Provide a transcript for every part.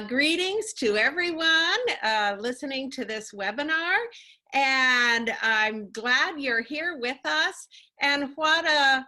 Greetings to everyone listening to this webinar, and I'm glad you're here with us. And what a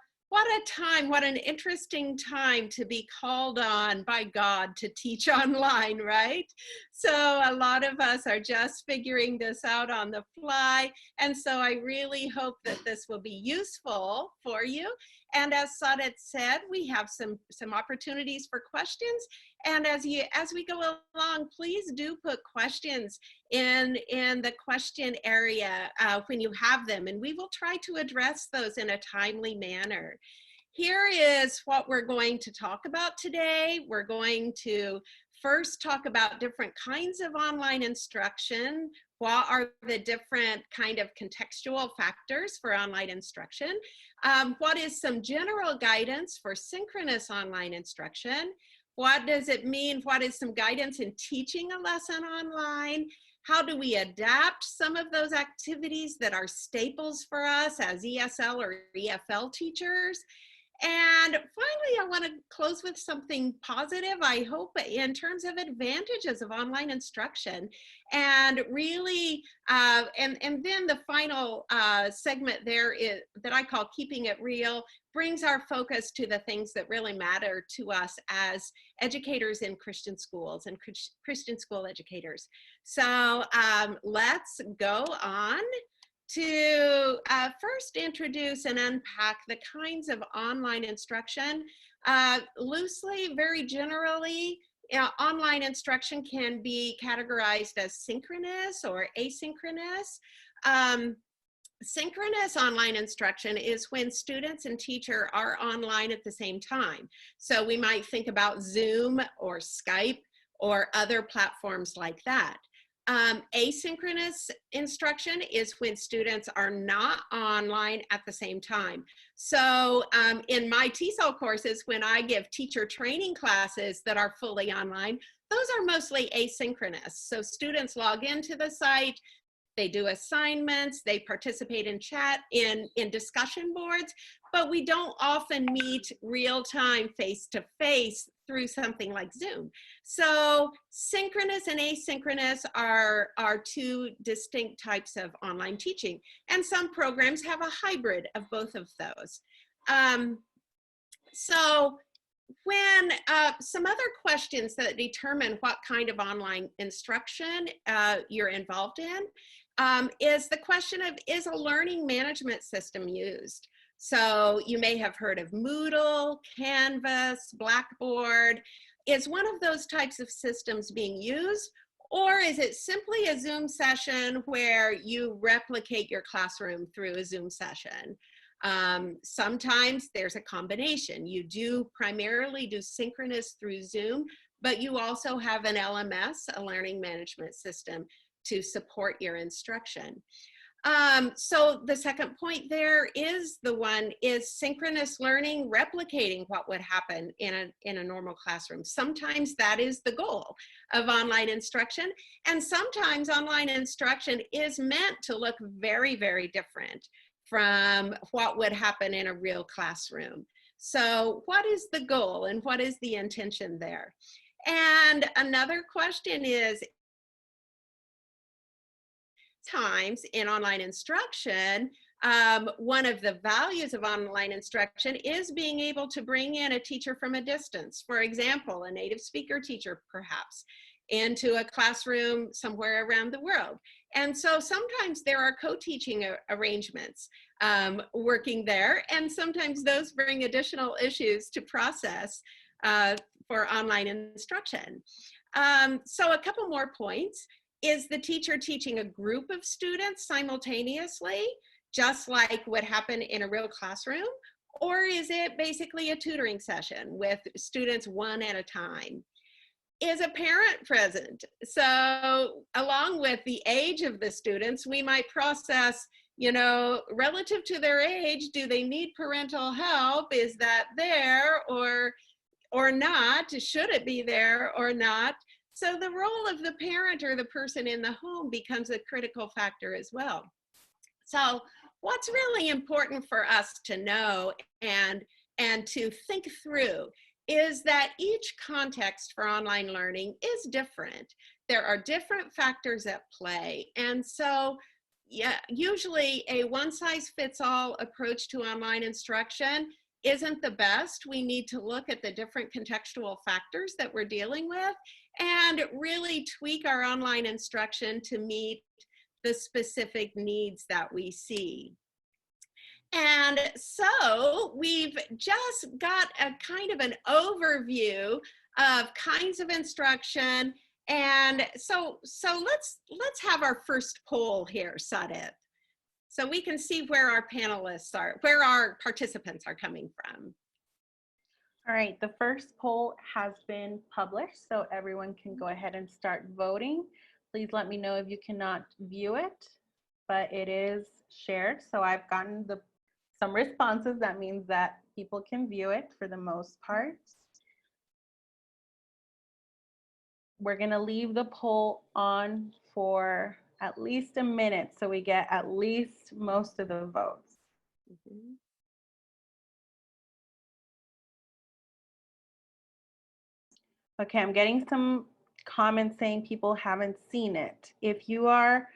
time, what an interesting time to be called on by God to teach online, right? So a lot of us are just figuring this out on the fly, and so I really hope that this will be useful for you. And as Sadet said, we have some opportunities for questions. And as we go along, please do put questions in the question area when you have them, and we will try to address those in a timely manner. Here is what we're going to talk about today. We're going to first talk about different kinds of online instruction. What are the different kind of contextual factors for online instruction? What is some general guidance for synchronous online instruction? What does it mean? What is some guidance in teaching a lesson online? How do we adapt some of those activities that are staples for us as ESL or EFL teachers? And finally, I want to close with something positive, I hope, in terms of advantages of online instruction. And really, and then the final segment there is that I call Keeping It Real, brings our focus to the things that really matter to us as educators in Christian schools and Christian school educators. So let's go on to first introduce and unpack the kinds of online instruction. Loosely, very generally, online instruction can be categorized as synchronous or asynchronous. Synchronous online instruction is when students and teacher are online at the same time. So we might think about Zoom or Skype or other platforms like that. Asynchronous instruction is when students are not online at the same time. So in my TESOL courses, when I give teacher training classes that are fully online, those are mostly asynchronous. So students log into the site, they do assignments, they participate in chat, in discussion boards, but we don't often meet real-time face-to-face through something like Zoom. So synchronous and asynchronous are two distinct types of online teaching, and some programs have a hybrid of both of those. So when some other questions that determine what kind of online instruction you're involved in is the question of, is a learning management system used? So you may have heard of Moodle, Canvas, Blackboard. Is one of those types of systems being used, or is it simply a Zoom session where you replicate your classroom through a Zoom session? Sometimes there's a combination. You do primarily do synchronous through Zoom, but you also have an LMS, a learning management system, to support your instruction. So the second point there is synchronous learning replicating what would happen in a normal classroom. Sometimes that is the goal of online instruction, and sometimes online instruction is meant to look very, very different from what would happen in a real classroom. So what is the goal and what is the intention there? And another question is, times in online instruction, one of the values of online instruction is being able to bring in a teacher from a distance. For example, a native speaker teacher, perhaps, into a classroom somewhere around the world. And so sometimes there are co-teaching arrangements working there, and sometimes those bring additional issues to process for online instruction. So a couple more points. Is the teacher teaching a group of students simultaneously, just like would happen in a real classroom? Or is it basically a tutoring session with students one at a time? Is a parent present? So along with the age of the students, we might process, you know, relative to their age, do they need parental help? Is that there or not? Should it be there or not? So the role of the parent or the person in the home becomes a critical factor as well. So what's really important for us to know and to think through is that each context for online learning is different. There are different factors at play. And so, yeah, usually a one-size-fits-all approach to online instruction isn't the best. We need to look at the different contextual factors that we're dealing with and really tweak our online instruction to meet the specific needs that we see. And so we've just got a kind of an overview of kinds of instruction. And so let's have our first poll here, Sadit, so we can see where our panelists are, where our participants are coming from. All right, the first poll has been published, so everyone can go ahead and start voting. Please let me know if you cannot view it, but it is shared. So I've gotten some responses. That means that people can view it for the most part. We're gonna leave the poll on for at least a minute so we get at least most of the votes. Okay, I'm getting some comments saying people haven't seen it. If you are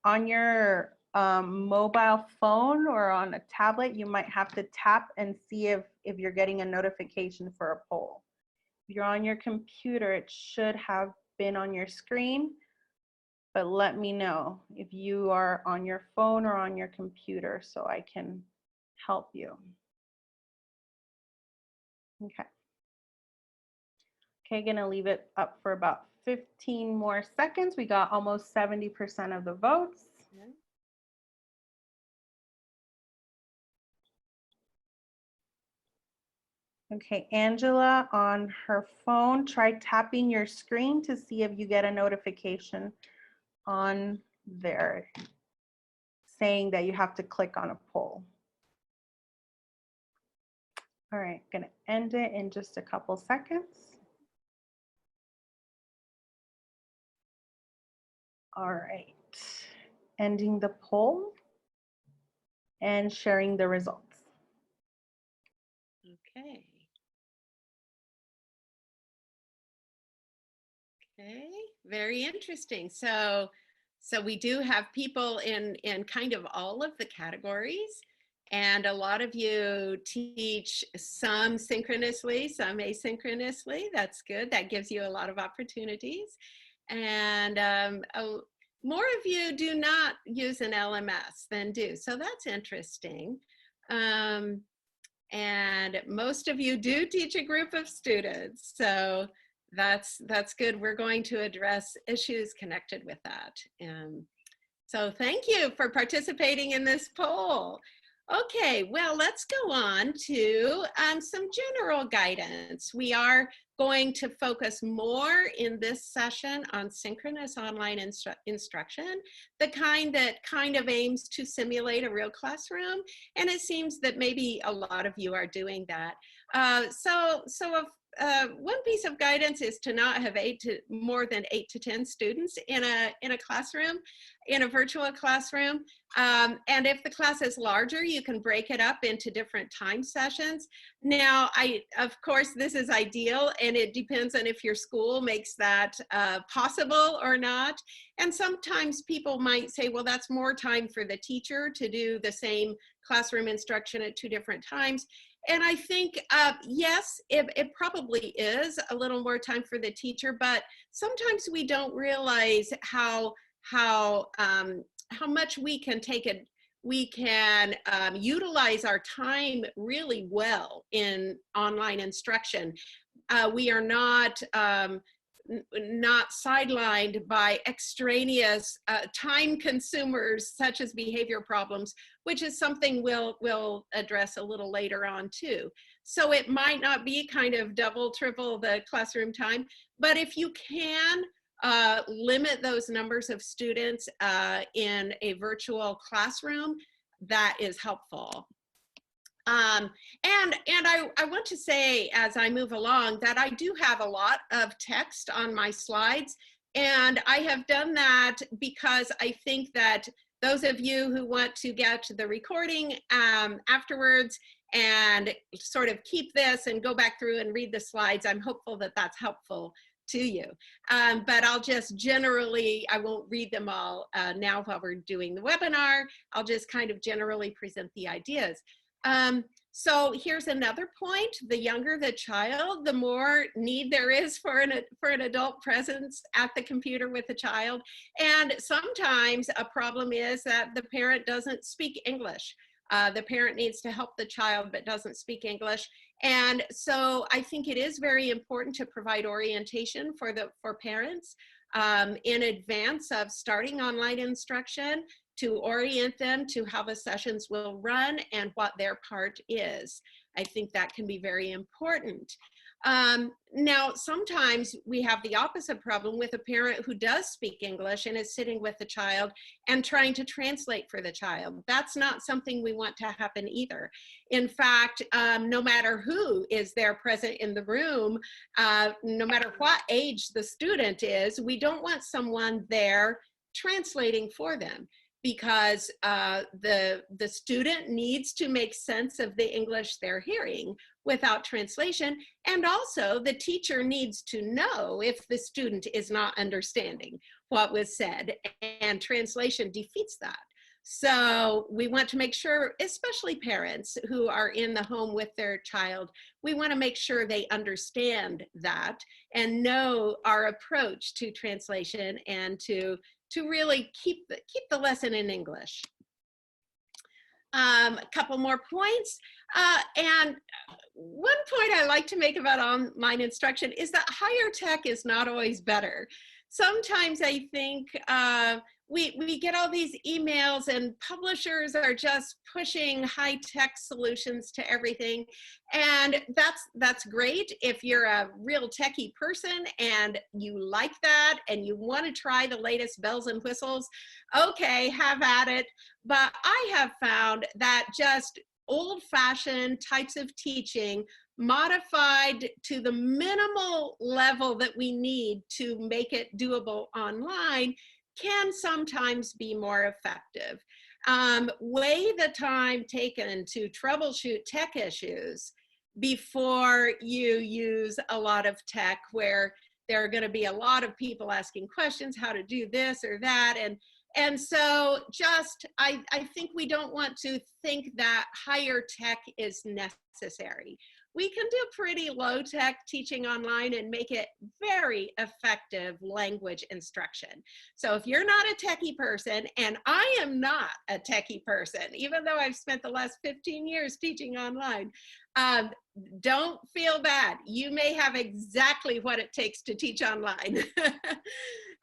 on your mobile phone or on a tablet, you might have to tap and see if you're getting a notification for a poll. If you're on your computer, it should have been on your screen, but let me know if you are on your phone or on your computer so I can help you. Okay. Okay, gonna leave it up for about 15 more seconds. We got almost 70% of the votes. Okay, Angela on her phone, try tapping your screen to see if you get a notification on there saying that you have to click on a poll. All right, gonna end it in just a couple seconds. All right, ending the poll and sharing the results. Okay. Okay, very interesting. So we do have people in kind of all of the categories, and a lot of you teach some synchronously, some asynchronously. That's good. That gives you a lot of opportunities. And more of you do not use an LMS than do. So that's interesting. And most of you do teach a group of students. So that's good. We're going to address issues connected with that. So thank you for participating in this poll. Okay, well, let's go on to some general guidance. We are going to focus more in this session on synchronous online instruction, the kind that kind of aims to simulate a real classroom. And it seems that maybe a lot of you are doing that. One piece of guidance is to not have more than 8 to 10 students in a classroom, in a virtual classroom. And if the class is larger, you can break it up into different time sessions. Now, of course, this is ideal, and it depends on if your school makes that possible or not. And sometimes people might say, well, that's more time for the teacher to do the same classroom instruction at 2 different times. And I think, yes, it probably is a little more time for the teacher, but sometimes we don't realize how much we can utilize our time really well in online instruction. We are not sidelined by extraneous time consumers such as behavior problems, which is something we'll address a little later on too. So it might not be kind of double, triple the classroom time, but if you can limit those numbers of students in a virtual classroom, that is helpful. And I want to say, as I move along, that I do have a lot of text on my slides, and I have done that because I think that those of you who want to get the recording afterwards and sort of keep this and go back through and read the slides. I'm hopeful that that's helpful to you. But I'll just generally, I won't read them all now while we're doing the webinar. I'll just kind of generally present the ideas. So here's another point. The younger the child, the more need there is for an adult presence at the computer with the child. And sometimes a problem is that the parent doesn't speak English. The parent needs to help the child but doesn't speak English. And so I think it is very important to provide orientation for parents in advance of starting online instruction, to orient them to how the sessions will run and what their part is. I think that can be very important. Now, sometimes we have the opposite problem with a parent who does speak English and is sitting with the child and trying to translate for the child. That's not something we want to happen either. In fact, no matter who is there present in the room, no matter what age the student is, we don't want someone there translating for them, because the student needs to make sense of the English they're hearing without translation. And also the teacher needs to know if the student is not understanding what was said, and translation defeats that. So we want to make sure, especially parents who are in the home with their child, we want to make sure they understand that and know our approach to translation and to really keep the lesson in English. A couple more points. And one point I like to make about online instruction is that higher tech is not always better. Sometimes I think we get all these emails and publishers are just pushing high-tech solutions to everything. And that's great if you're a real techie person and you like that and you want to try the latest bells and whistles, okay, have at it. But I have found that just old-fashioned types of teaching modified to the minimal level that we need to make it doable online can sometimes be more effective. Weigh the time taken to troubleshoot tech issues before you use a lot of tech, where there are going to be a lot of people asking questions, how to do this or that. And so just, I think we don't want to think that higher tech is necessary. We can do pretty low tech teaching online and make it very effective language instruction. So if you're not a techie person, and I am not a techie person, even though I've spent the last 15 years teaching online, don't feel bad. You may have exactly what it takes to teach online.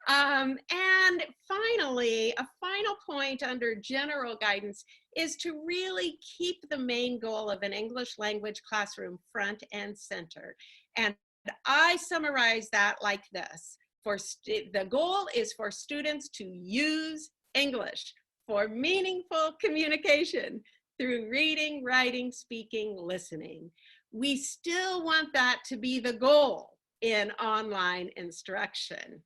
And finally, a final point under general guidance is to really keep the main goal of an English language classroom front and center. And I summarize that like this. The goal is for students to use English for meaningful communication through reading, writing, speaking, listening. We still want that to be the goal in online instruction.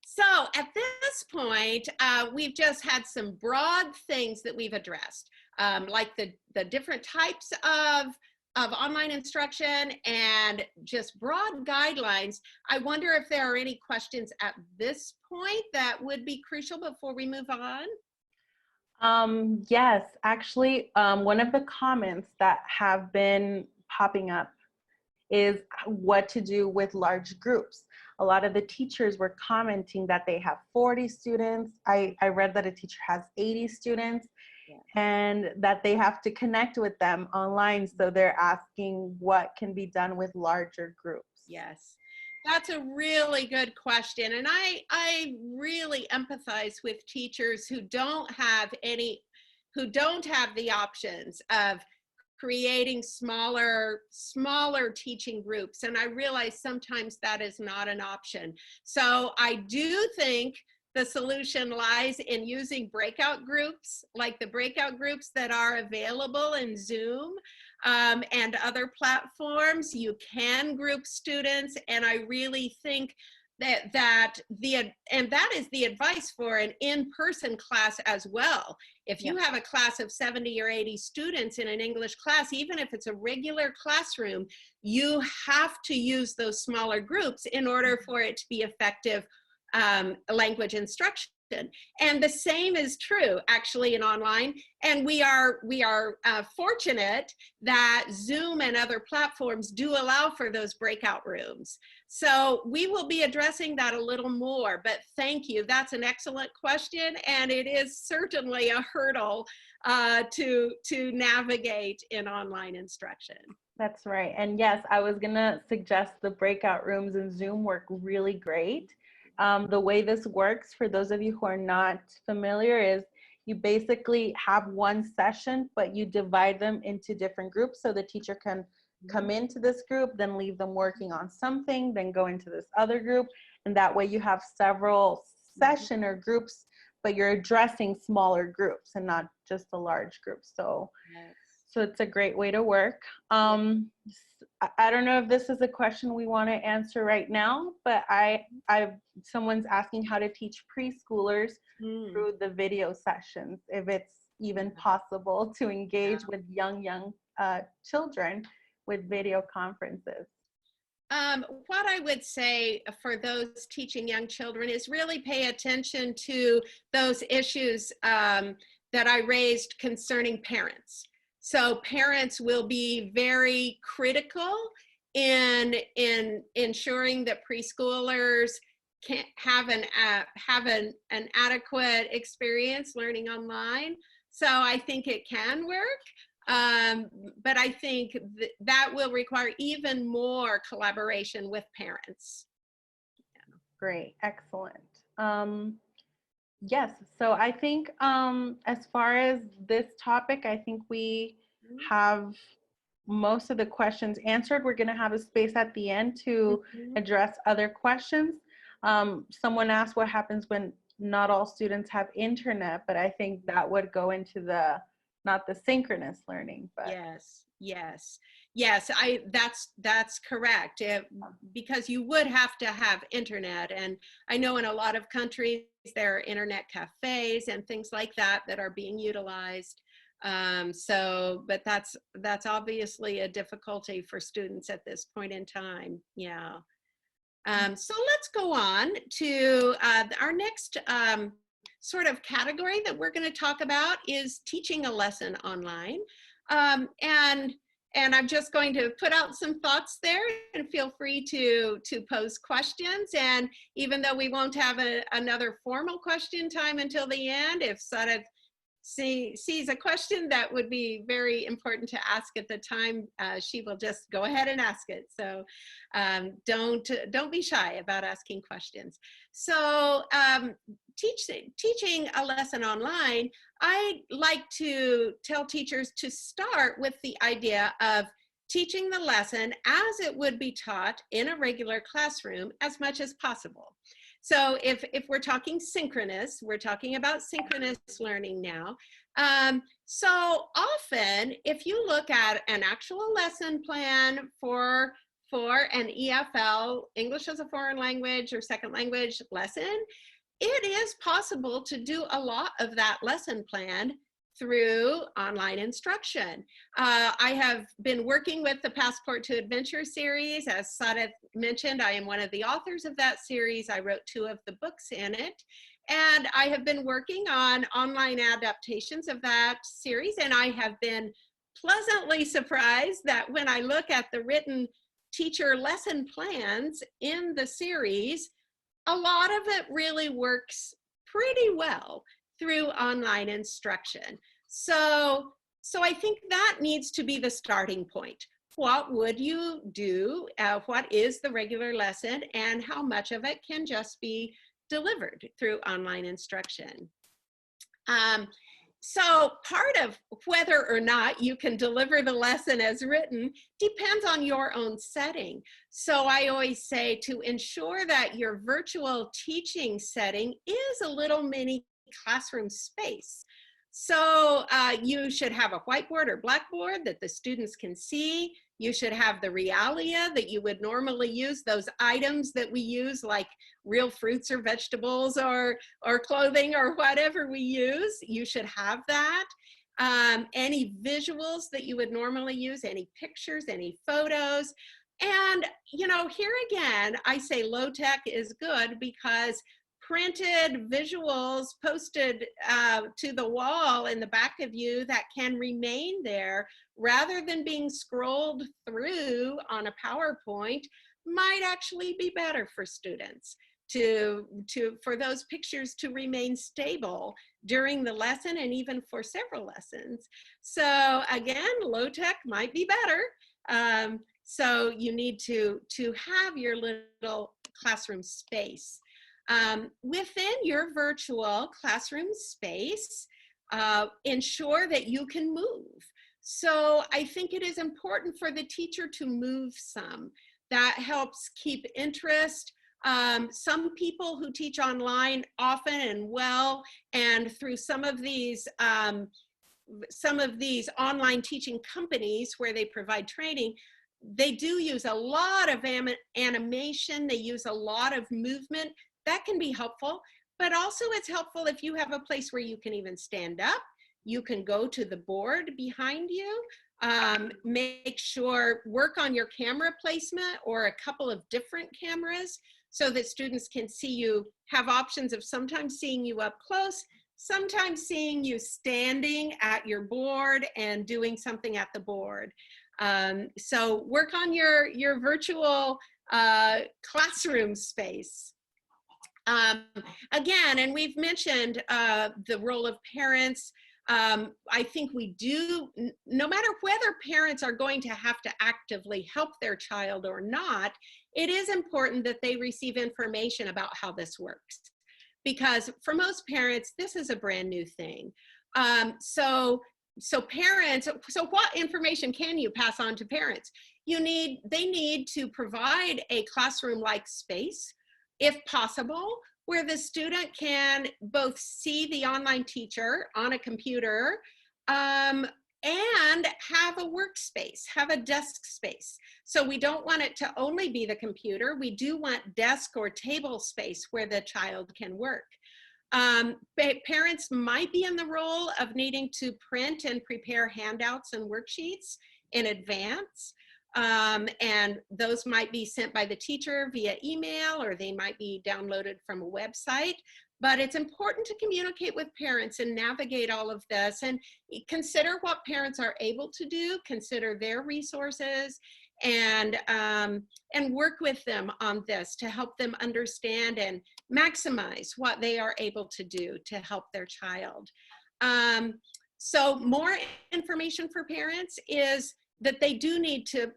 So at this point, we've just had some broad things that we've addressed, like the different types of online instruction and just broad guidelines. I wonder if there are any questions at this point that would be crucial before we move on. Yes, actually, one of the comments that have been popping up is what to do with large groups. A lot of the teachers were commenting that they have 40 students. I read that a teacher has 80 students, yeah, and that they have to connect with them online. So they're asking what can be done with larger groups. Yes, that's a really good question. And I really empathize with teachers who don't have the options of creating smaller teaching groups. And I realize sometimes that is not an option. So I do think the solution lies in using breakout groups, like the breakout groups that are available in Zoom and other platforms. You can group students, and I really think and that is the advice for an in-person class as well. If you have a class of 70 or 80 students in an English class, even if it's a regular classroom, you have to use those smaller groups in order for it to be effective language instruction. And the same is true actually in online. And we are fortunate that Zoom and other platforms do allow for those breakout rooms. So we will be addressing that a little more, but thank you. That's an excellent question. And it is certainly a hurdle to navigate in online instruction. That's right. And yes, I was gonna suggest the breakout rooms in Zoom work really great. The way this works, for those of you who are not familiar, is you basically have one session, but you divide them into different groups so the teacher can come into this group, then leave them working on something, then go into this other group. And that way you have several session or groups, but you're addressing smaller groups and not just a large group. So, so it's a great way to work. I don't know if this is a question we want to answer right now, but someone's asking how to teach preschoolers through the video sessions, if it's even possible to engage with young children with video conferences. What I would say for those teaching young children is really pay attention to those issues that I raised concerning parents. So parents will be very critical in ensuring that preschoolers can have an adequate experience learning online. So I think it can work, but I think that will require even more collaboration with parents. Great, excellent. Yes, so I think as far as this topic, I think we have most of the questions answered. We're going to have a space at the end to address other questions. Someone asked what happens when not all students have internet, but I think that would go into not the synchronous learning. But yes, that's correct. Because you would have to have internet, and I know in a lot of countries there are internet cafes and things like that are being utilized. But that's obviously a difficulty for students at this point in time. Yeah. So let's go on to our next sort of category that we're going to talk about is teaching a lesson online. And I'm just going to put out some thoughts there, and feel free to pose questions. And even though we won't have another formal question time until the end, if Sadeth sees a question that would be very important to ask at the time, she will just go ahead and ask it. So don't be shy about asking questions. So teaching a lesson online, I like to tell teachers to start with the idea of teaching the lesson as it would be taught in a regular classroom as much as possible. So if we're talking synchronous, we're talking about synchronous learning now. So often, if you look at an actual lesson plan for an EFL, English as a foreign language or second language lesson, it is possible to do a lot of that lesson plan through online instruction. I have been working with the Passport to Adventure series. As Sadeth mentioned, I am one of the authors of that series. I wrote 2 of the books in it. And I have been working on online adaptations of that series. And I have been pleasantly surprised that when I look at the written teacher lesson plans in the series, a lot of it really works pretty well through online instruction. So I think that needs to be the starting point. What would you do? What is the regular lesson, and how much of it can just be delivered through online instruction? So part of whether or not you can deliver the lesson as written depends on your own setting. So I always say to ensure that your virtual teaching setting is a little mini classroom space. So you should have a whiteboard or blackboard that the students can see. You should have the realia that you would normally use, those items that we use, like real fruits or vegetables or clothing or whatever we use. You should have that. Any visuals that you would normally use, any pictures, any photos. And, you know, here again, I say low tech is good because printed visuals posted to the wall in the back of you that can remain there rather than being scrolled through on a PowerPoint might actually be better for students for those pictures to remain stable during the lesson and even for several lessons. So again, low tech might be better. So you need to have your little classroom space. Within your virtual classroom space, ensure that you can move. So I think it is important for the teacher to move some. That helps keep interest. Some people who teach online often and well, and through some of these online teaching companies where they provide training, they do use a lot of animation, they use a lot of movement. That can be helpful, but also it's helpful if you have a place where you can even stand up, you can go to the board behind you, make sure, work on your camera placement or a couple of different cameras so that students can see you, have options of sometimes seeing you up close, sometimes seeing you standing at your board and doing something at the board. So work on your virtual classroom space. Again, and we've mentioned the role of parents. I think we do, no matter whether parents are going to have to actively help their child or not, it is important that they receive information about how this works. Because for most parents, this is a brand new thing. So parents, so what information can you pass on to parents? They need to provide a classroom-like space, if possible, where the student can both see the online teacher on a computer and have a workspace, have a desk space. So we don't want it to only be the computer. We do want desk or table space where the child can work. Parents might be in the role of needing to print and prepare handouts and worksheets in advance. And those might be sent by the teacher via email, or they might be downloaded from a website. But it's important to communicate with parents and navigate all of this and consider what parents are able to do, consider their resources, and work with them on this to help them understand and maximize what they are able to do to help their child. So more information for parents is that they do need to,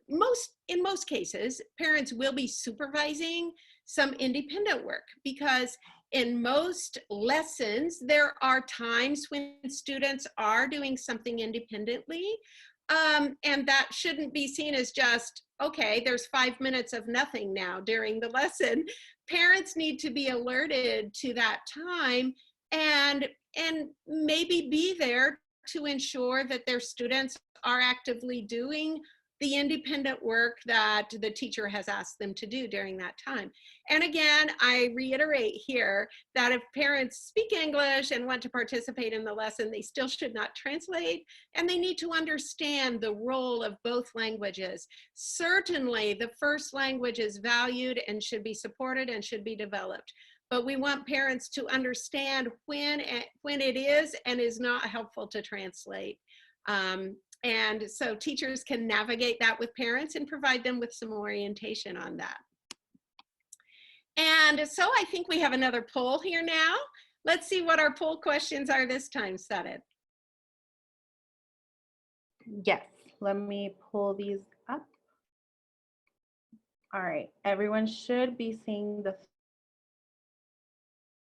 in most cases, parents will be supervising some independent work, because in most lessons, there are times when students are doing something independently, and that shouldn't be seen as just, okay, there's 5 minutes of nothing now during the lesson. Parents need to be alerted to that time and maybe be there to ensure that their students are actively doing the independent work that the teacher has asked them to do during that time. And again, I reiterate here that if parents speak English and want to participate in the lesson, they still should not translate, and they need to understand the role of both languages. Certainly, the first language is valued and should be supported and should be developed. But we want parents to understand when it is and is not helpful to translate. And so teachers can navigate that with parents and provide them with some orientation on that. And so I think we have another poll here now. Let's see what our poll questions are this time, Sadet. Yes, let me pull these up. All right, everyone should be seeing the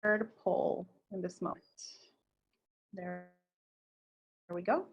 third poll in this moment. There we go.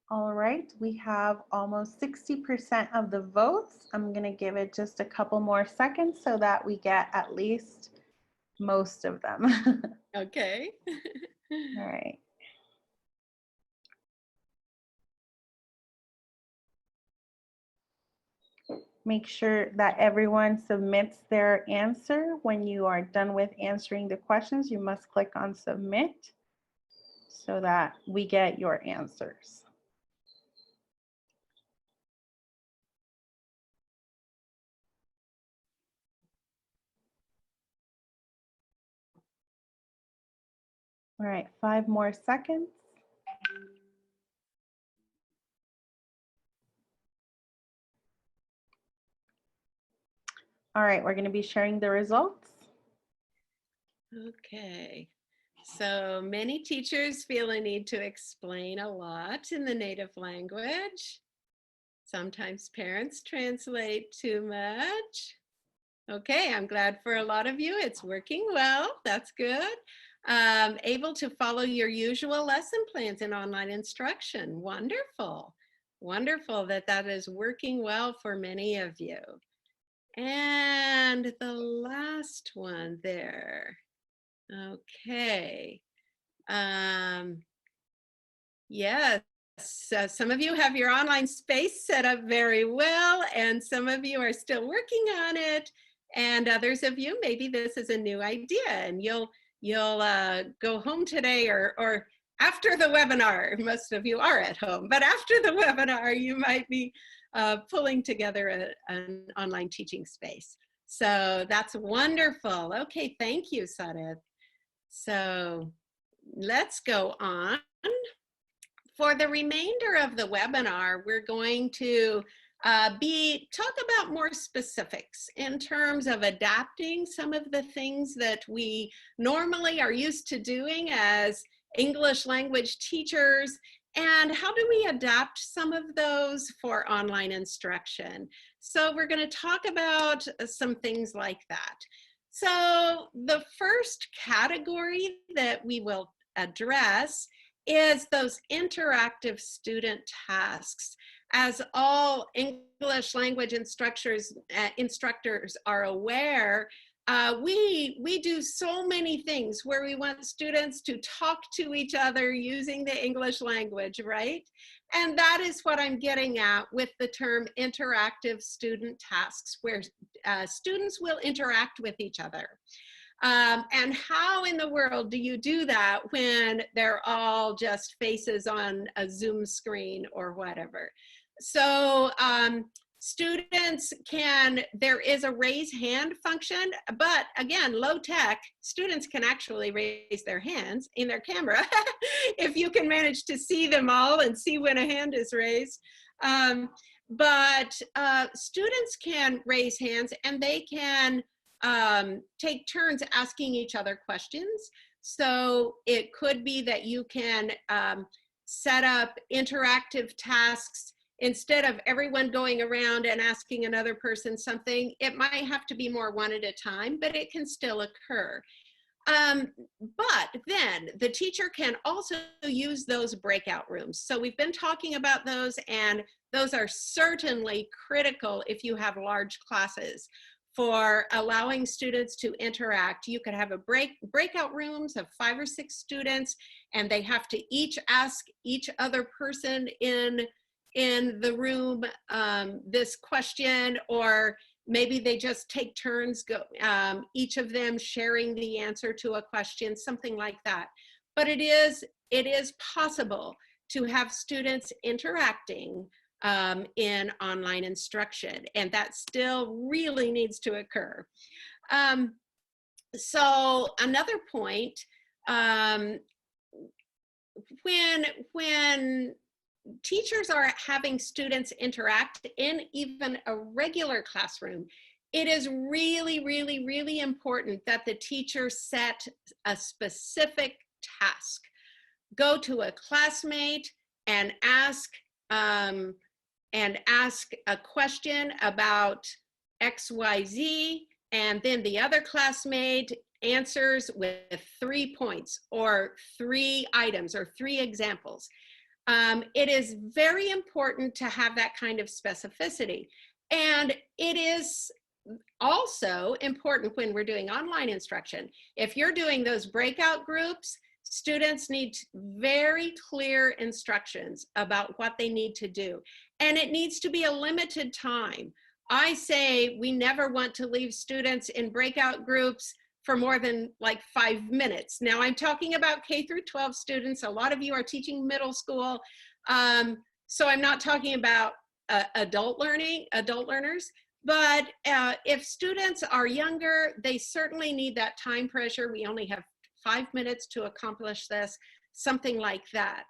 All right, we have almost 60% of the votes. I'm going to give it just a couple more seconds so that we get at least most of them. Okay. All right. Make sure that everyone submits their answer. When you are done with answering the questions, you must click on submit so that we get your answers. All right, 5 more seconds. All right, we're going to be sharing the results. Okay. So many teachers feel a need to explain a lot in the native language. Sometimes parents translate too much. Okay, I'm glad for a lot of you. It's working well. That's good. Able to follow your usual lesson plans in online instruction. Wonderful. Wonderful that that is working well for many of you. And the last one there. Okay. Yes, some of you have your online space set up very well, and some of you are still working on it. And others of you, maybe this is a new idea, and you'll go home today or after the webinar. Most of you are at home, but after the webinar, you might be pulling together an online teaching space. So that's wonderful. Okay, thank you, Sadeth. So let's go on. For the remainder of the webinar, we're going to talk about more specifics in terms of adapting some of the things that we normally are used to doing as English language teachers, and how do we adapt some of those for online instruction. So we're going to talk about some things like that. So the first category that we will address is those interactive student tasks. As all English language instructors are aware, we do so many things where we want students to talk to each other using the English language, right? And that is what I'm getting at with the term interactive student tasks, where students will interact with each other. And how in the world do you do that when they're all just faces on a Zoom screen or whatever? So students there is a raise hand function, but again, low tech, students can actually raise their hands in their camera if you can manage to see them all and see when a hand is raised. But students can raise hands, and they can take turns asking each other questions. So it could be that you can set up interactive tasks. Instead of everyone going around and asking another person something, it might have to be more one at a time, but it can still occur. But then the teacher can also use those breakout rooms. So we've been talking about those, and those are certainly critical if you have large classes for allowing students to interact. You could have a breakout rooms of 5 or 6 students, and they have to each ask each other person in the room this question, or maybe they just take turns, each of them sharing the answer to a question, something like that. But it is possible to have students interacting in online instruction, and that still really needs to occur. So another point, when teachers are having students interact in even a regular classroom, it is really, really, really important that the teacher set a specific task. Go to a classmate and ask a question about XYZ, and then the other classmate answers with 3 points or 3 items or 3 examples. It is very important to have that kind of specificity. And it is also important when we're doing online instruction. If you're doing those breakout groups, students need very clear instructions about what they need to do. And it needs to be a limited time. I say we never want to leave students in breakout groups for more than like 5 minutes. Now I'm talking about K through 12 students. A lot of you are teaching middle school. So I'm not talking about adult learners. But if students are younger, they certainly need that time pressure. We only have 5 minutes to accomplish this, something like that.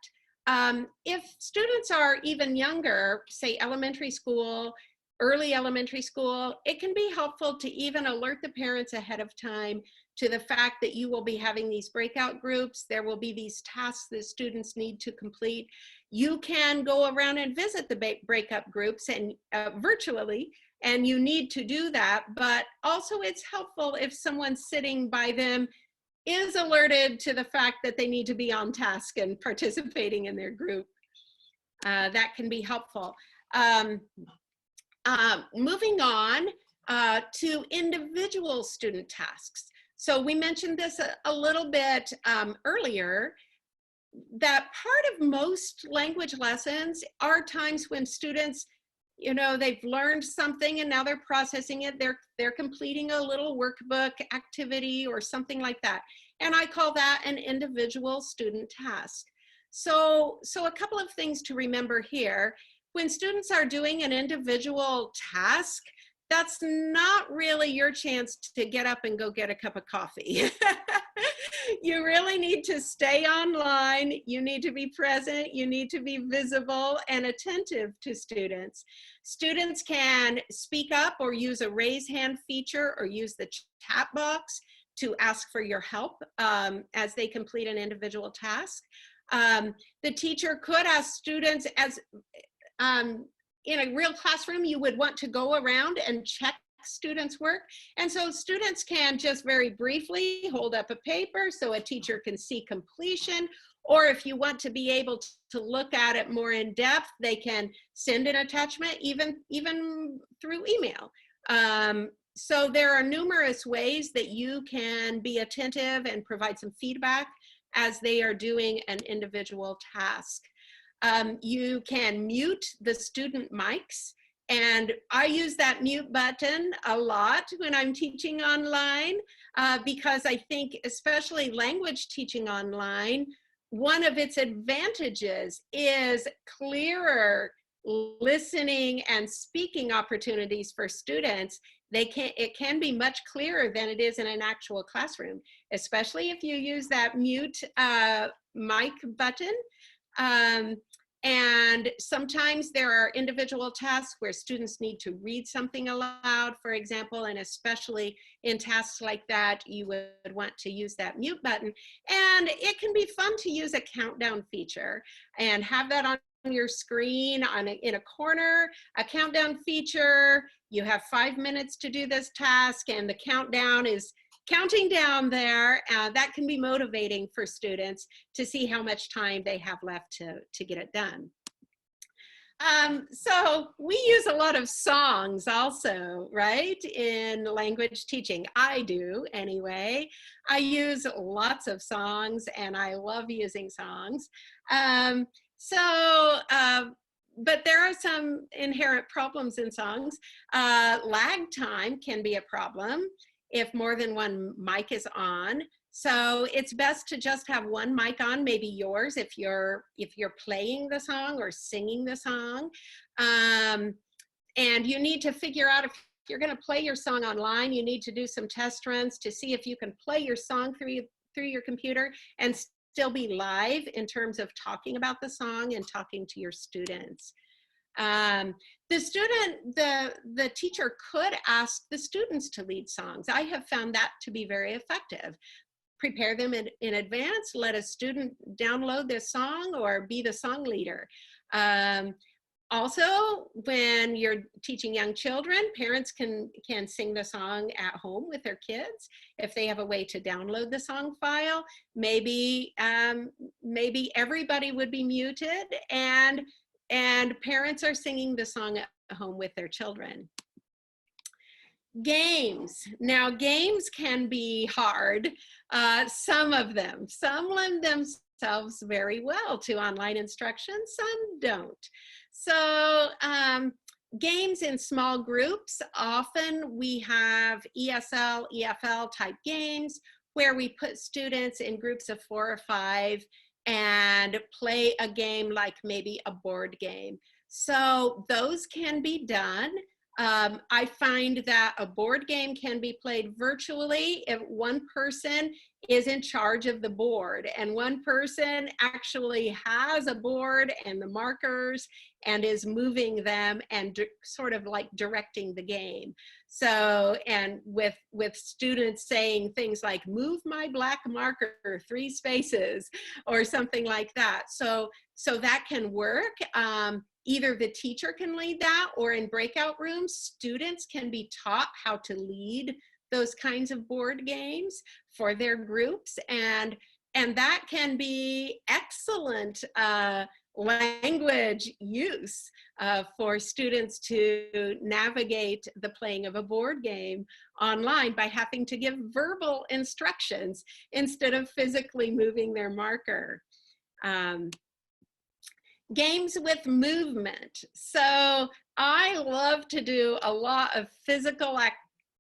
If students are even younger, say elementary school, early elementary school, it can be helpful to even alert the parents ahead of time to the fact that you will be having these breakout groups. There will be these tasks that students need to complete. You can go around and visit the breakup groups and virtually, and you need to do that, but also it's helpful if someone sitting by them is alerted to the fact that they need to be on task and participating in their group. That can be helpful. Moving on to individual student tasks. So we mentioned this a little bit earlier, that part of most language lessons are times when students, you know, they've learned something and now they're processing it. They're completing a little workbook activity or something like that. And I call that an individual student task. So a couple of things to remember here. When students are doing an individual task, that's not really your chance to get up and go get a cup of coffee. You really need to stay online. You need to be present. You need to be visible and attentive to students. Students can speak up or use a raise hand feature or use the chat box to ask for your help as they complete an individual task. The teacher could ask students, as in a real classroom, you would want to go around and check students' work. And so students can just very briefly hold up a paper so a teacher can see completion. Or if you want to be able to look at it more in depth, they can send an attachment even through email. So there are numerous ways that you can be attentive and provide some feedback as they are doing an individual task. You can mute the student mics, and I use that mute button a lot when I'm teaching online because I think, especially language teaching online, one of its advantages is clearer listening and speaking opportunities for students. It can be much clearer than it is in an actual classroom, especially if you use that mute mic button. And sometimes there are individual tasks where students need to read something aloud, for example, and especially in tasks like that, you would want to use that mute button. And it can be fun to use a countdown feature and have that on your screen in a corner, a countdown feature. You have 5 minutes to do this task, and the countdown is counting down there. That can be motivating for students to see how much time they have left to get it done. So we use a lot of songs also, right, in language teaching. I do anyway. I use lots of songs and I love using songs. But there are some inherent problems in songs. Lag time can be a problem if more than one mic is on. So it's best to just have one mic on, maybe yours if you're playing the song or singing the song. And you need to figure out if you're going to play your song online, you need to do some test runs to see if you can play your song through your computer and still be live in terms of talking about the song and talking to your students. The teacher could ask the students to lead songs. I have found that to be very effective. Prepare them in advance, let a student download their song or be the song leader. Also, when you're teaching young children, parents can sing the song at home with their kids. If they have a way to download the song file, maybe everybody would be muted and parents are singing the song at home with their children. Games. Now, games can be hard. Some of them. Some lend themselves very well to online instruction, some don't. So games in small groups, often we have ESL, EFL type games where we put students in groups of 4 or 5 and play a game like maybe a board game. So those can be done. I find that a board game can be played virtually if one person is in charge of the board and one person actually has a board and the markers and is moving them and sort of like directing the game. So, and with students saying things like, move my black marker 3 spaces or something like that. So that can work. Either the teacher can lead that, or in breakout rooms, students can be taught how to lead those kinds of board games for their groups. And that can be excellent language use for students to navigate the playing of a board game online by having to give verbal instructions instead of physically moving their marker. Games with movement. So I love to do a lot of physical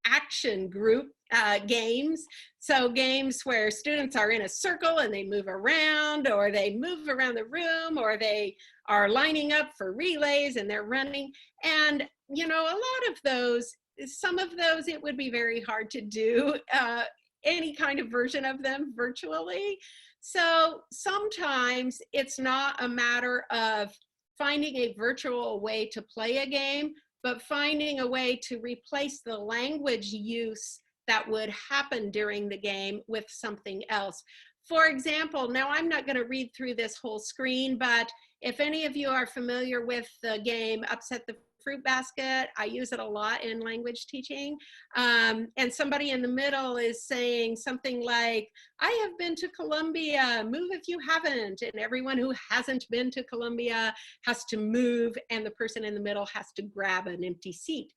action group games. So games where students are in a circle and they move around, or they move around the room, or they are lining up for relays and they're running. And, you know, a lot of those, some of those, it would be very hard to do any kind of version of them virtually. So sometimes it's not a matter of finding a virtual way to play a game, but finding a way to replace the language use that would happen during the game with something else. For example, now I'm not going to read through this whole screen, but if any of you are familiar with the game Upset the Fruit Basket, I use it a lot in language teaching. And somebody in the middle is saying something like, I have been to Colombia, move if you haven't. And everyone who hasn't been to Colombia has to move, and the person in the middle has to grab an empty seat.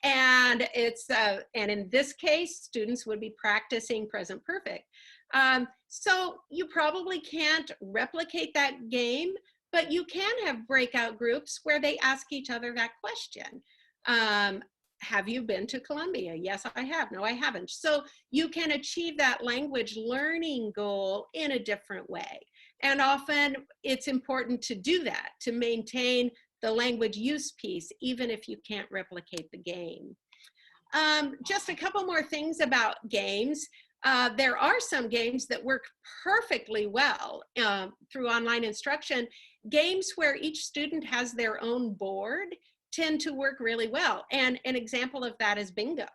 And it's, and in this case, students would be practicing present perfect. So you probably can't replicate that game, but you can have breakout groups where they ask each other that question. Have you been to Colombia? Yes, I have. No, I haven't. So you can achieve that language learning goal in a different way. And often it's important to do that, to maintain the language use piece, even if you can't replicate the game. Just a couple more things about games. There are some games that work perfectly well through online instruction. Games where each student has their own board tend to work really well. And an example of that is bingo.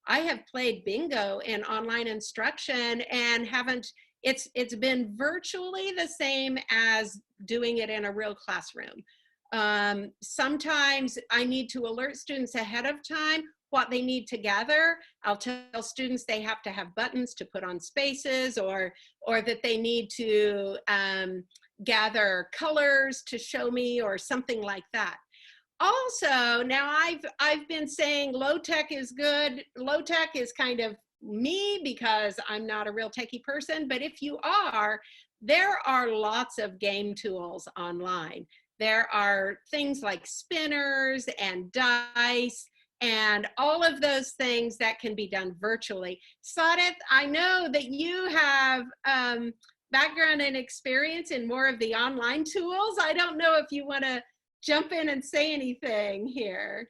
I have played bingo in online instruction and it's been virtually the same as doing it in a real classroom. Sometimes I need to alert students ahead of time what they need to gather. I'll tell students they have to have buttons to put on spaces, or that they need to gather colors to show me, or something like that. Also, now I've been saying low tech is good. Low tech is kind of me because I'm not a real techie person, but if you are, there are lots of game tools online. There are things like spinners and dice and all of those things that can be done virtually. Sadeth, I know that you have background and experience in more of the online tools. I don't know if you want to jump in and say anything here.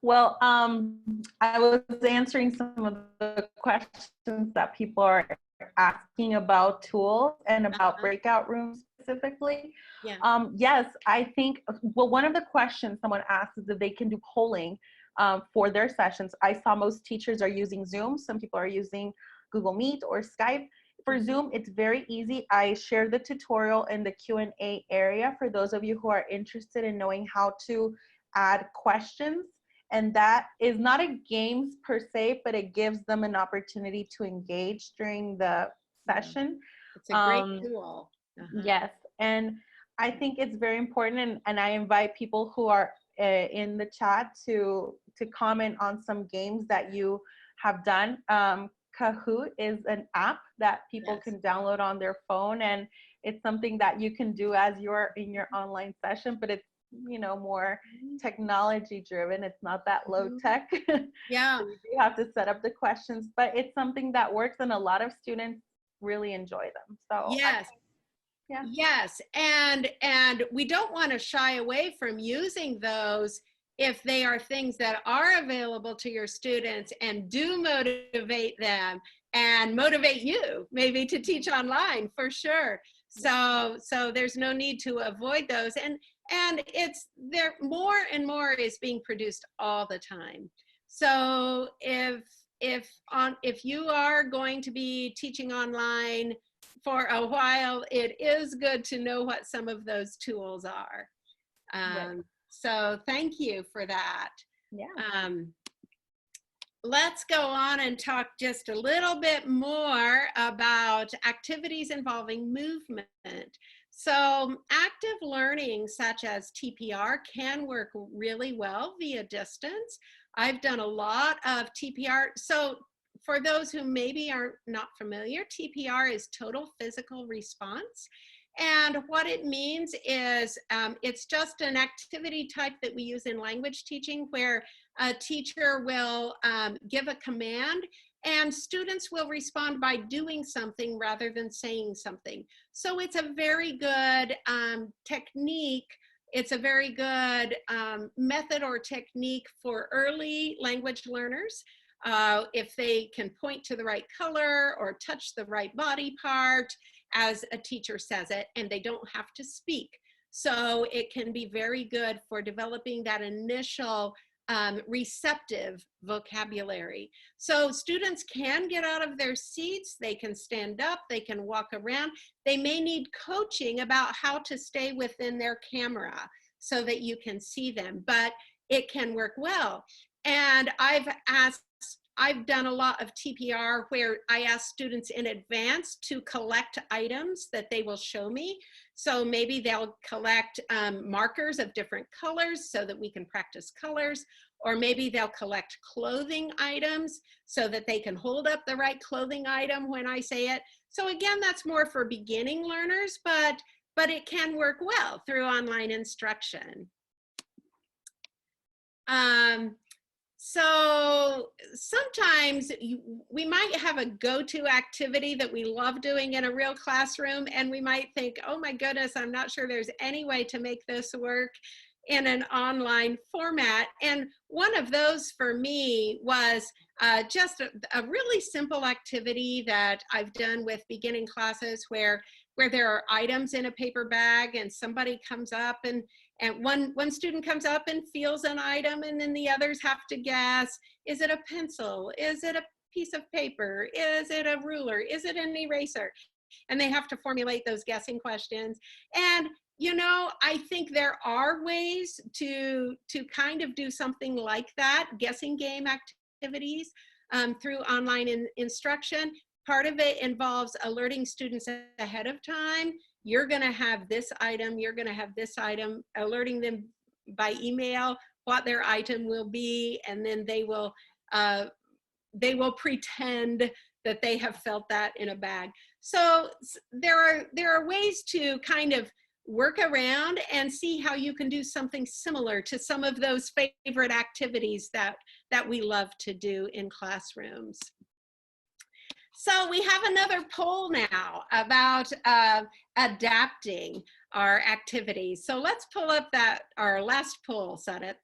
Well, I was answering some of the questions that people are asking about tools and about breakout rooms specifically. Yeah. Yes, I think, well, one of the questions someone asked is if they can do polling for their sessions. I saw most teachers are using Zoom. Some people are using Google Meet or Skype. For Zoom, it's very easy. I shared the tutorial in the Q&A area for those of you who are interested in knowing how to add questions. And that is not a games per se, but it gives them an opportunity to engage during the session. It's a great tool. Yes, and I think it's very important, and I invite people who are in the chat to comment on some games that you have done. Kahoot is an app that people can download on their phone, and it's something that you can do as you're in your online session, but it's, you know, more technology driven. It's not that low tech. Yeah. So you do have to set up the questions, but it's something that works, and a lot of students really enjoy them. So yes. Yes, and we don't want to shy away from using those if they are things that are available to your students and do motivate them and motivate you maybe to teach online, for sure. So there's no need to avoid those, and it's there, more and more is being produced all the time. So if you are going to be teaching online for a while, it is good to know what some of those tools are. So thank you for that. Yeah. Let's go on and talk just a little bit more about activities involving movement. So active learning such as TPR can work really well via distance. I've done a lot of TPR. So for those who maybe are not familiar, TPR is total physical response. And what it means is it's just an activity type that we use in language teaching, where a teacher will give a command and students will respond by doing something rather than saying something. So it's a very good technique. It's a very good method or technique for early language learners. If they can point to the right color or touch the right body part as a teacher says it, and they don't have to speak. So it can be very good for developing that initial receptive vocabulary. So students can get out of their seats, they can stand up, they can walk around. They may need coaching about how to stay within their camera so that you can see them, but it can work well. And I've done a lot of TPR where I ask students in advance to collect items that they will show me. So maybe they'll collect markers of different colors so that we can practice colors, or maybe they'll collect clothing items so that they can hold up the right clothing item when I say it. So again, that's more for beginning learners, but it can work well through online instruction. So sometimes we might have a go-to activity that we love doing in a real classroom, and we might think, oh my goodness, I'm not sure there's any way to make this work in an online format. And one of those for me was just a really simple activity that I've done with beginning classes where there are items in a paper bag, and somebody comes up and one student comes up and feels an item, and then the others have to guess, is it a pencil? Is it a piece of paper? Is it a ruler? Is it an eraser? And they have to formulate those guessing questions. And you know, I think there are ways to kind of do something like that, guessing game activities through online instruction. Part of it involves alerting students ahead of time. You're going to have this item, you're going to have this item, alerting them by email what their item will be, and then they will pretend that they have felt that in a bag. So there are ways to kind of work around and see how you can do something similar to some of those favorite activities that we love to do in classrooms. So we have another poll now about adapting our activities. So let's pull up our last poll, Sadit.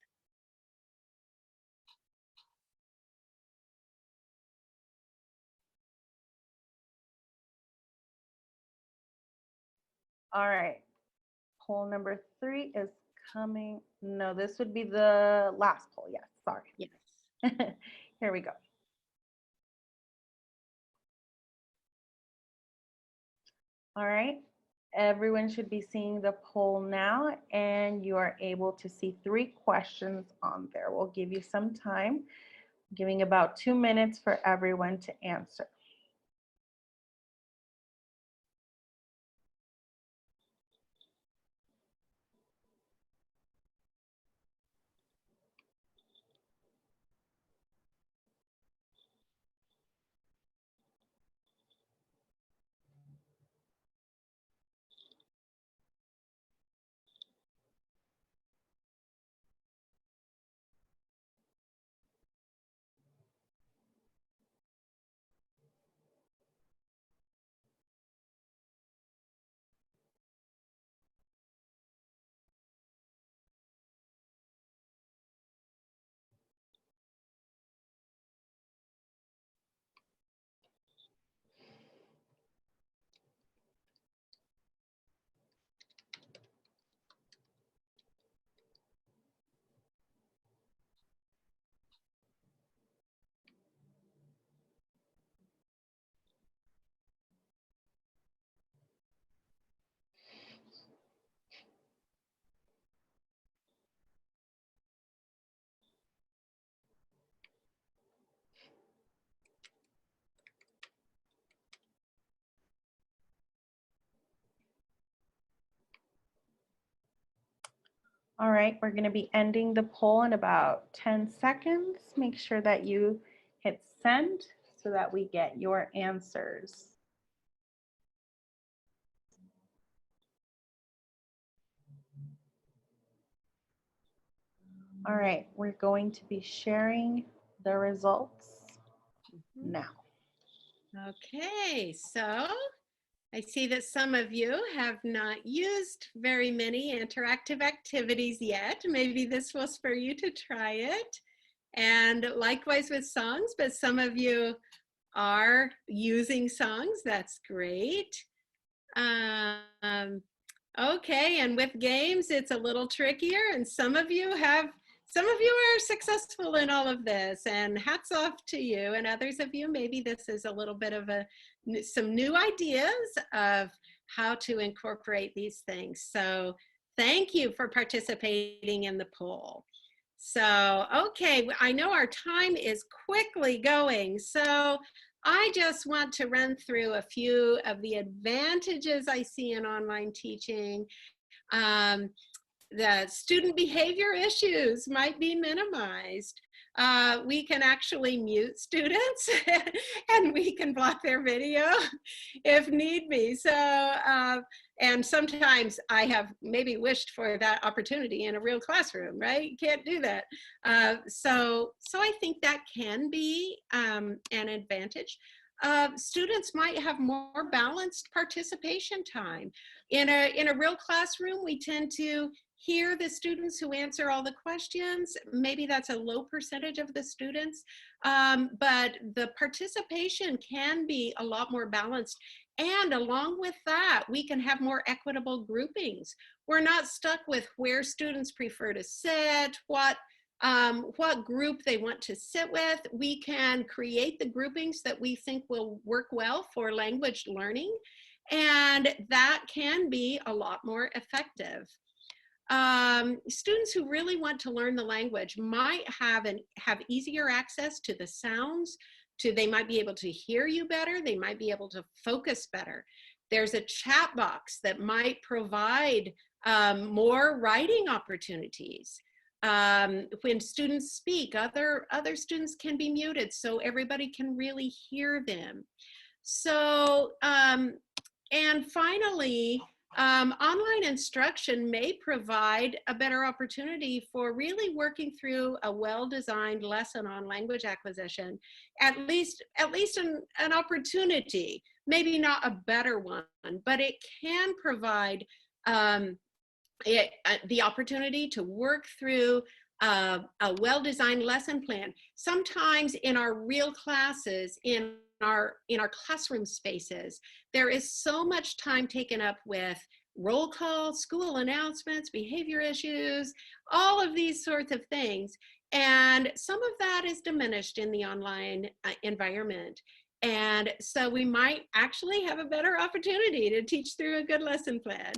All right. Poll number 3 is coming. No, this would be the last poll. Yes, sorry. Yes. Here we go. All right. Everyone should be seeing the poll now, and you are able to see 3 questions on there. We'll give you some time, giving about 2 minutes for everyone to answer. All right, we're going to be ending the poll in about 10 seconds. Make sure that you hit send so that we get your answers. All right, we're going to be sharing the results now. Okay, so I see that some of you have not used very many interactive activities yet. Maybe this will spur you to try it. And likewise with songs, but some of you are using songs. That's great. Okay, and with games, it's a little trickier, and some of you are successful in all of this, and hats off to you. And others of you, maybe this is a little bit of some new ideas of how to incorporate these things. So thank you for participating in the poll. So, okay, I know our time is quickly going, so I just want to run through a few of the advantages I see in online teaching. The student behavior issues might be minimized. We can actually mute students and we can block their video if need be. So, and sometimes I have maybe wished for that opportunity in a real classroom, right? You can't do that. So I think that can be an advantage. Students might have more balanced participation time. In a real classroom, we tend to hear the students who answer all the questions. Maybe that's a low percentage of the students, but the participation can be a lot more balanced. And along with that, we can have more equitable groupings. We're not stuck with where students prefer to sit, what group they want to sit with. We can create the groupings that we think will work well for language learning, and that can be a lot more effective. Students who really want to learn the language might have easier access to the sounds, they might be able to hear you better, they might be able to focus better. There's a chat box that might provide more writing opportunities. When students speak, other students can be muted so everybody can really hear them. So, and finally, online instruction may provide a better opportunity for really working through a well-designed lesson on language acquisition, at least an opportunity, maybe not a better one, but it can provide the opportunity to work through a well-designed lesson plan. Sometimes in our real classes, in our classroom spaces, there is so much time taken up with roll call, school announcements, behavior issues, all of these sorts of things. And some of that is diminished in the online environment. And so we might actually have a better opportunity to teach through a good lesson plan.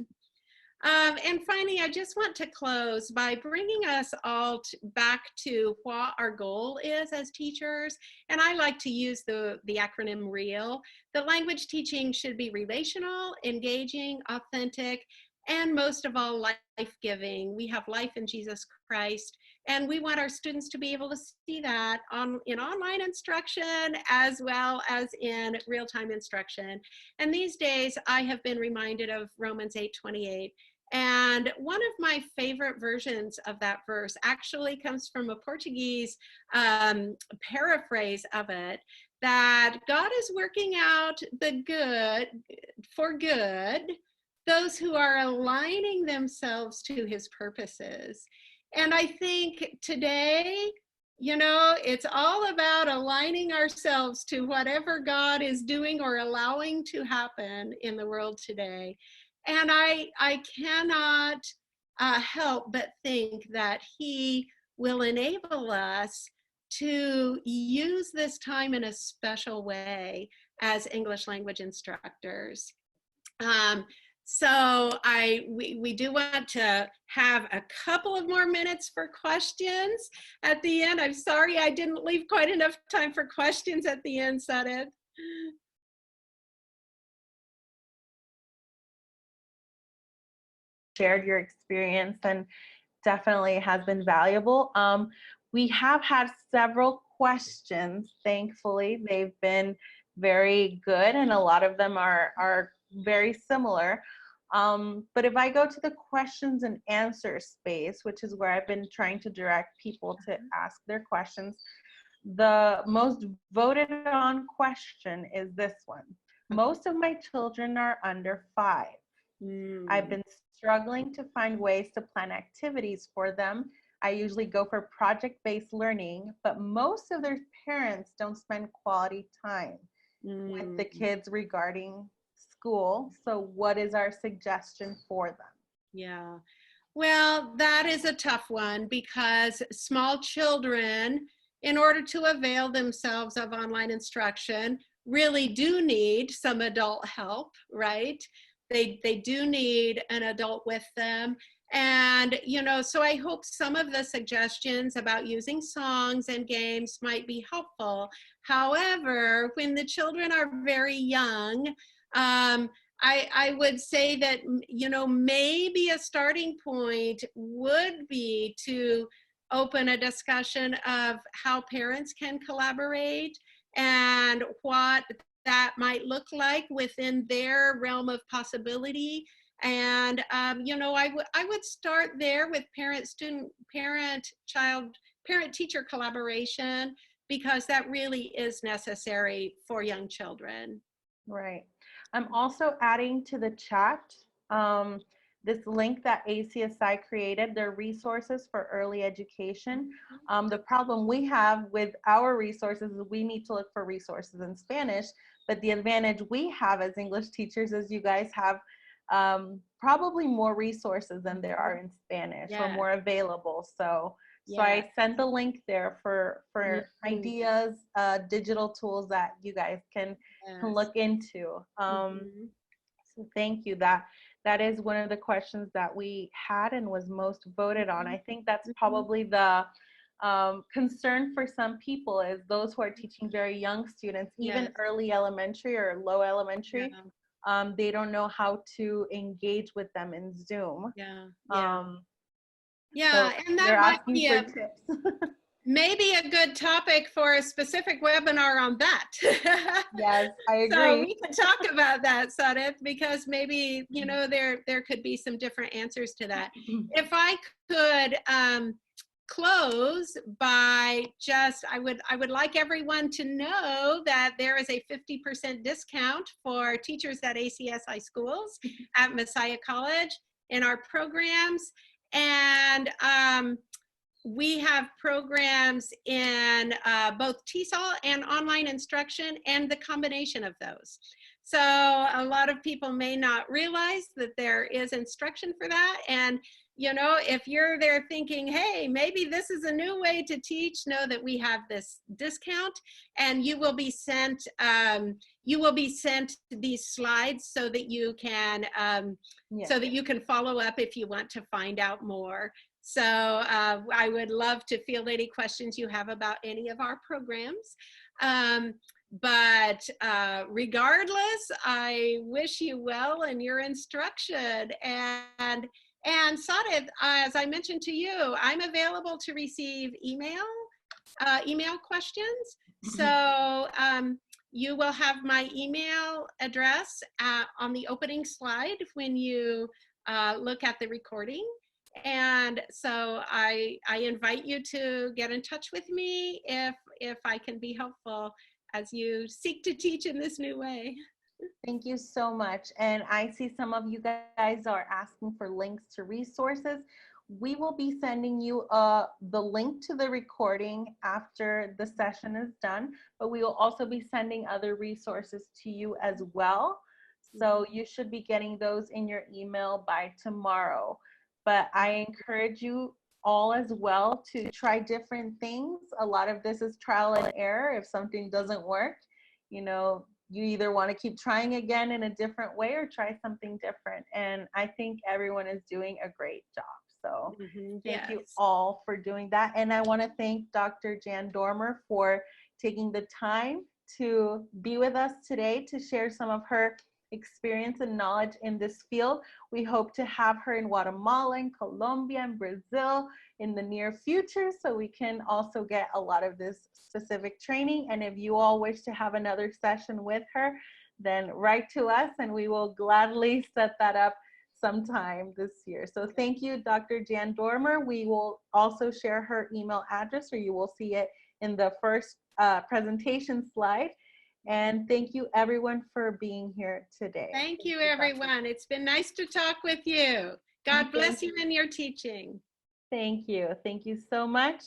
And finally, I just want to close by bringing us all back to what our goal is as teachers. And I like to use the acronym REAL. The language teaching should be relational, engaging, authentic, and most of all, life-giving. We have life in Jesus Christ, and we want our students to be able to see that in online instruction as well as in real-time instruction. And these days, I have been reminded of Romans 8:28. And one of my favorite versions of that verse actually comes from a Portuguese paraphrase of it, that God is working out the good for good, those who are aligning themselves to his purposes. And I think today, you know, it's all about aligning ourselves to whatever God is doing or allowing to happen in the world today. And I cannot help but think that he will enable us to use this time in a special way as English language instructors. So we do want to have a couple of more minutes for questions at the end. I'm sorry I didn't leave quite enough time for questions at the end, Sadeth. Shared your experience and definitely has been valuable. We have had several questions, thankfully. They've been very good and a lot of them are very similar. But if I go to the questions and answers space, which is where I've been trying to direct people to ask their questions, the most voted on question is this one. Most of my children are under 5. I've been struggling to find ways to plan activities for them. I usually go for project-based learning, but most of their parents don't spend quality time with the kids regarding school. So what is our suggestion for them? Yeah, well, that is a tough one because small children, in order to avail themselves of online instruction, really do need some adult help, right? They do need an adult with them. And, you know, so I hope some of the suggestions about using songs and games might be helpful. However, when the children are very young, I would say that, you know, maybe a starting point would be to open a discussion of how parents can collaborate and what that might look like within their realm of possibility. And, you know, I would start there with parent-student, parent-child, parent-teacher collaboration, because that really is necessary for young children. Right. I'm also adding to the chat this link that ACSI created, their resources for early education. The problem we have with our resources is we need to look for resources in Spanish, but the advantage we have as English teachers is you guys have probably more resources than there are in Spanish, or more available. So I sent the link there for ideas, digital tools that you guys can look into. So thank you. That is one of the questions that we had and was most voted on. I think that's probably the concern for some people, is those who are teaching very young students, even early elementary or low elementary. They don't know how to engage with them in Zoom. So and that might be maybe a good topic for a specific webinar on that. Yes, I agree. So we can talk about that, Sadeth, because maybe, you know, there could be some different answers to that. If I could close by just, I would like everyone to know that there is a 50% discount for teachers at ACSI schools at Messiah College in our programs. And we have programs in both TESOL and online instruction, and the combination of those. So a lot of people may not realize that there is instruction for that. And, you know, if you're there thinking, hey, maybe this is a new way to teach, know that we have this discount, and you will be sent these slides so that you can follow up if you want to find out more. So I would love to field any questions you have about any of our programs. But regardless, I wish you well in your instruction. And Sadid, as I mentioned to you, I'm available to receive email questions. So you will have my email address on the opening slide when you look at the recording. And so I invite you to get in touch with me if I can be helpful as you seek to teach in this new way. Thank you so much. And I see some of you guys are asking for links to resources. We will be sending you the link to the recording after the session is done, but we will also be sending other resources to you as well. So you should be getting those in your email by tomorrow. But I encourage you all as well to try different things. A lot of this is trial and error. If something doesn't work, you know, you either want to keep trying again in a different way or try something different. And I think everyone is doing a great job. So thank you all for doing that. And I want to thank Dr. Jan Dormer for taking the time to be with us today to share some of her experience and knowledge in this field. We hope to have her in Guatemala, and Colombia, and Brazil in the near future, so we can also get a lot of this specific training. And if you all wish to have another session with her, then write to us and we will gladly set that up sometime this year. So thank you, Dr. Jan Dormer. We will also share her email address, or you will see it in the first presentation slide. And thank you everyone for being here today. Thank you, everyone. It's been nice to talk with you. God bless you in your teaching. Thank you. Thank you so much.